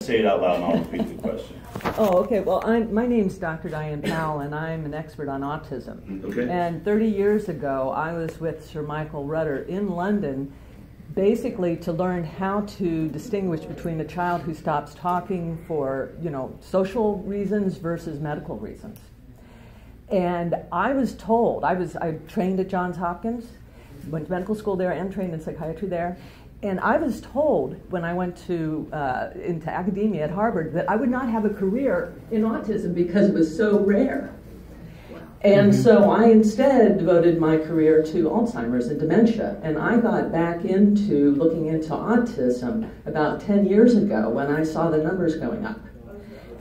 say it out loud and I'll repeat the question. Oh, okay. Well, my name's Dr. Diane Powell, and I'm an expert on autism. Okay. And 30 years ago, I was with Sir Michael Rudder in London, basically to learn how to distinguish between a child who stops talking for, social reasons versus medical reasons. And I was told, I trained at Johns Hopkins, went to medical school there and trained in psychiatry there. And I was told when I went into academia at Harvard that I would not have a career in autism because it was so rare. And so I instead devoted my career to Alzheimer's and dementia. And I got back into looking into autism about 10 years ago when I saw the numbers going up.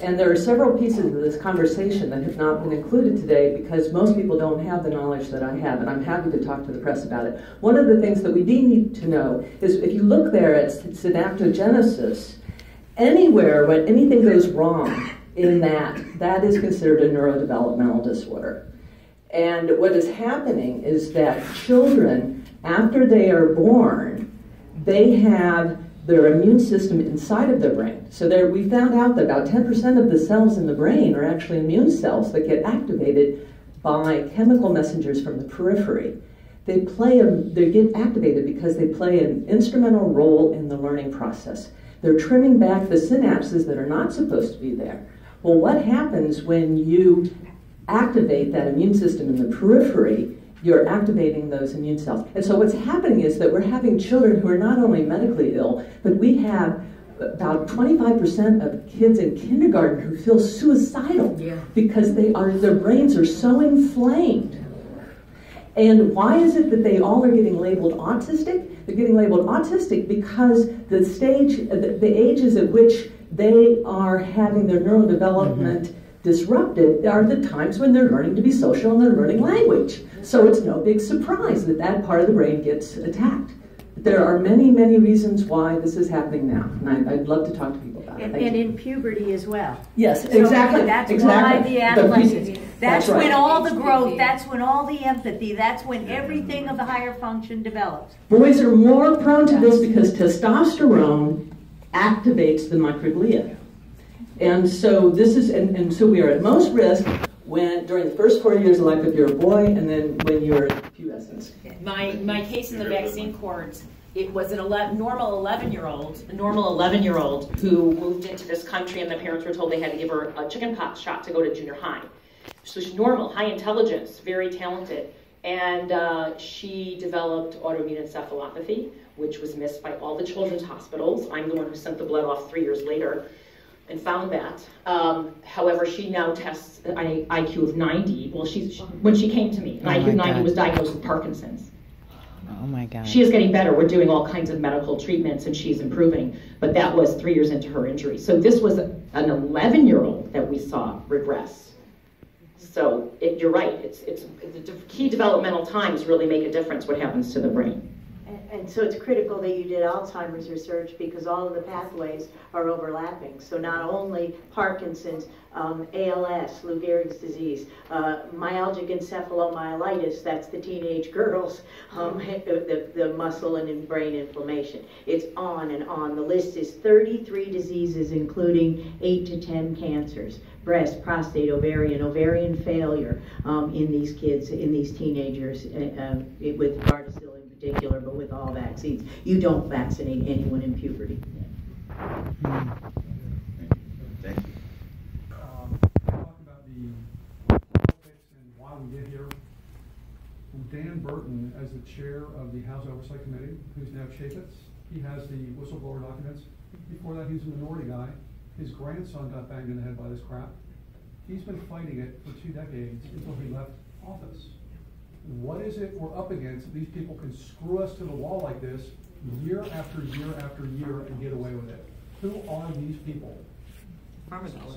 And there are several pieces of this conversation that have not been included today because most people don't have the knowledge that I have, and I'm happy to talk to the press about it. One of the things that we do need to know is if you look there at synaptogenesis, anywhere when anything goes wrong in that is considered a neurodevelopmental disorder. And what is happening is that children, after they are born, they have their immune system inside of their brain. So we found out that about 10% of the cells in the brain are actually immune cells that get activated by chemical messengers from the periphery. They get activated because they play an instrumental role in the learning process. They're trimming back the synapses that are not supposed to be there. Well, what happens when you activate that immune system in the periphery? You're activating those immune cells. And so what's happening is that we're having children who are not only medically ill, but we have about 25% of kids in kindergarten who feel suicidal because their brains are so inflamed. And why is it that they all are getting labeled autistic? They're getting labeled autistic because the ages at which they are having their neurodevelopment disrupted are the times when they're learning to be social and they're learning language. So it's no big surprise that that part of the brain gets attacked. There are many, many reasons why this is happening now, and I'd love to talk to people about it. And in puberty as well. Yes, so exactly. That's why the adolescence. That's right. When all the growth, that's when all the empathy, that's when everything of the higher function develops. Boys are more prone to this because testosterone activates the microglia. And so so we are at most risk during the first 4 years of life if you're a boy, and then when you're pubescent. My case in the vaccine court, it was a normal 11-year-old who moved into this country, and the parents were told they had to give her a chickenpox shot to go to junior high. So she's normal, high intelligence, very talented, and she developed autoimmune encephalopathy, which was missed by all the children's hospitals. I'm the one who sent the blood off 3 years later and found that. However, she now tests an IQ of 90. Well, when she came to me, an IQ of 90 was diagnosed with Parkinson's. Oh my God. She is getting better. We're doing all kinds of medical treatments and she's improving. But that was 3 years into her injury. So this was an 11-year-old that we saw regress. So you're right. It's the key developmental times really make a difference what happens to the brain. And so it's critical that you did Alzheimer's research because all of the pathways are overlapping. So not only Parkinson's, ALS, Lou Gehrig's disease, myalgic encephalomyelitis, that's the teenage girls, the muscle and brain inflammation. It's on and on. The list is 33 diseases, including 8 to 10 cancers. Breast, prostate, ovarian failure in these kids, in these teenagers with Gardasil in particular, but with all vaccines. You don't vaccinate anyone in puberty. Thank you. Talk about the politics and why we get here. Dan Burton, as the chair of the House Oversight Committee, who's now Chaffetz, he has the whistleblower documents. Before that, he was a minority guy. His grandson got banged in the head by this crap. He's been fighting it for 2 decades until he left office. What is it we're up against that these people can screw us to the wall like this year after year after year and get away with it? Who are these people?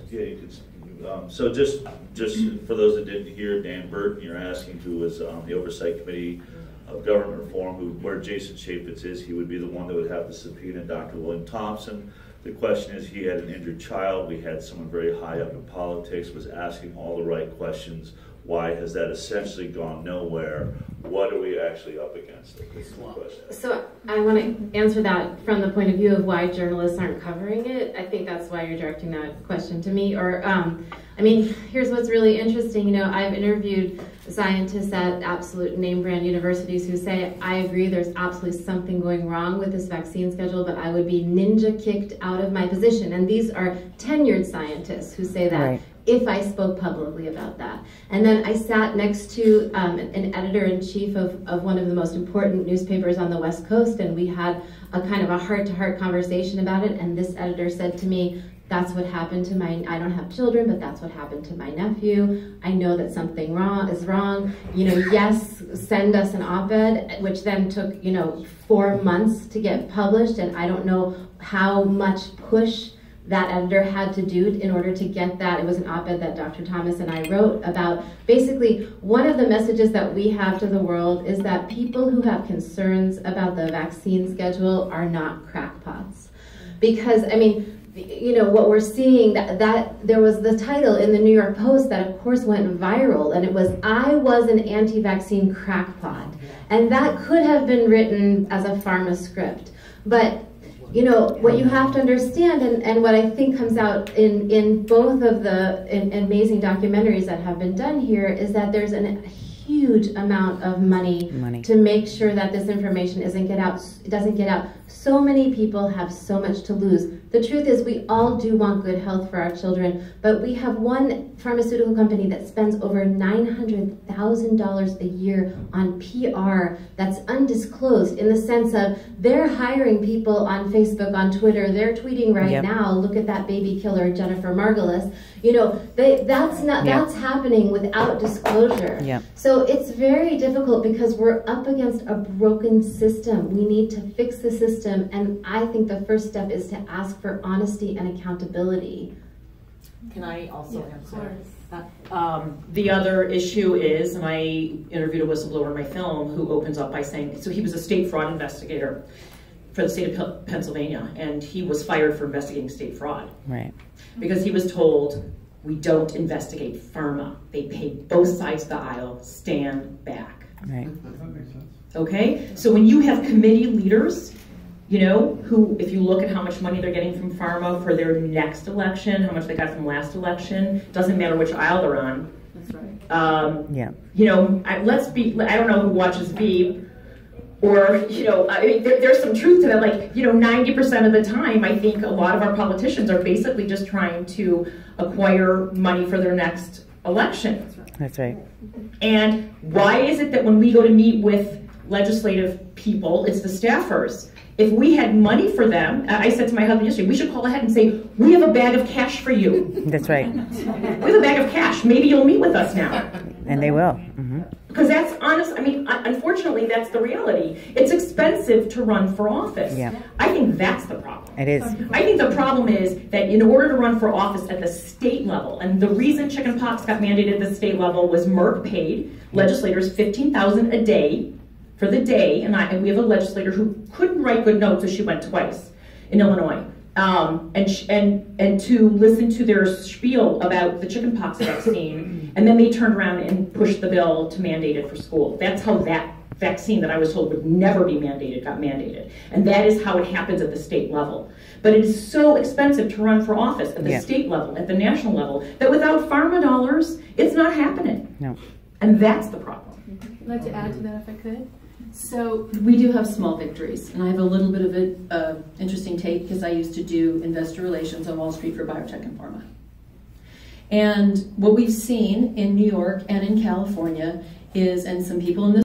Yeah, you could, so just for those that didn't hear, Dan Burton, you're asking, who was on the Oversight Committee of Government Reform, where Jason Chaffetz is, he would be the one that would have to subpoena Dr. William Thompson. The question is, he had an injured child. We had someone very high up in politics, was asking all the right questions. Why has that essentially gone nowhere? What are we actually up against? This is the question. So I want to answer that from the point of view of why journalists aren't covering it. I think that's why you're directing that question to me. Or, I mean, here's what's really interesting. You know, I've interviewed scientists at absolute name brand universities who say, I agree, there's absolutely something going wrong with this vaccine schedule, but I would be ninja kicked out of my position. And these are tenured scientists who say that. Right. If I spoke publicly about that. And then I sat next to an editor-in-chief of one of the most important newspapers on the West Coast, and we had a kind of a heart-to-heart conversation about it, and this editor said to me, that's what happened to my, I don't have children, but that's what happened to my nephew. I know that something is wrong. You know, yes, send us an op-ed, which then took, you know, 4 months to get published, and I don't know how much push that editor had to do in order to get that. It was an op-ed that Dr. Thomas and I wrote about. Basically, one of the messages that we have to the world is that people who have concerns about the vaccine schedule are not crackpots. Because, I mean, you know, what we're seeing, that there was the title in the New York Post that of course went viral, and it was, I was an anti-vaccine crackpot. And that could have been written as a pharma script. But you know, what you have to understand, and what I think comes out in both of the amazing documentaries that have been done here, is that there's a huge amount of money to make sure that this information doesn't get out. So many people have so much to lose. The truth is, we all do want good health for our children, but we have one pharmaceutical company that spends over $900,000 a year on PR that's undisclosed, in the sense of they're hiring people on Facebook, on Twitter, they're tweeting right now, look at that baby killer, Jennifer Margulis. You know, that's happening without disclosure. So it's very difficult because we're up against a broken system. We need to fix the system, and I think the first step is to ask for honesty and accountability. Can I also answer? The other issue is, and I interviewed a whistleblower in my film who opens up by saying, so he was a state fraud investigator for the state of Pennsylvania, and he was fired for investigating state fraud. Right. Because he was told, we don't investigate pharma. They pay both sides of the aisle, stand back. Right. That makes sense. Okay? So when you have committee leaders, you know, who, if you look at how much money they're getting from pharma for their next election, how much they got from last election, doesn't matter which aisle they're on. That's right. You know, I don't know who watches Veep, or, you know, I mean, there's some truth to that. Like, you know, 90% of the time, I think a lot of our politicians are basically just trying to acquire money for their next election. That's right. And why is it that when we go to meet with legislative people, it's the staffers? If we had money for them, I said to my husband yesterday, we should call ahead and say, we have a bag of cash for you. That's right. We have a bag of cash. Maybe you'll meet with us now. And they will. Mm-hmm. Because that's honest. I mean, unfortunately, that's the reality. It's expensive to run for office. Yeah. I think that's the problem. It is. I think the problem is that in order to run for office at the state level, and the reason chickenpox got mandated at the state level was Merck paid legislators $15,000 a day for the day, and we have a legislator who couldn't write good notes, so she went twice in Illinois, and to listen to their spiel about the chickenpox vaccine, and then they turned around and pushed the bill to mandate it for school. That's how that vaccine that I was told would never be mandated got mandated, and that is how it happens at the state level. But it is so expensive to run for office at the state level, at the national level, that without pharma dollars, it's not happening. No. And that's the problem. I'd like to add to that if I could. So we do have small victories, and I have a little bit of an interesting take because I used to do investor relations on Wall Street for biotech and pharma. And what we've seen in New York and in California is, and some people in this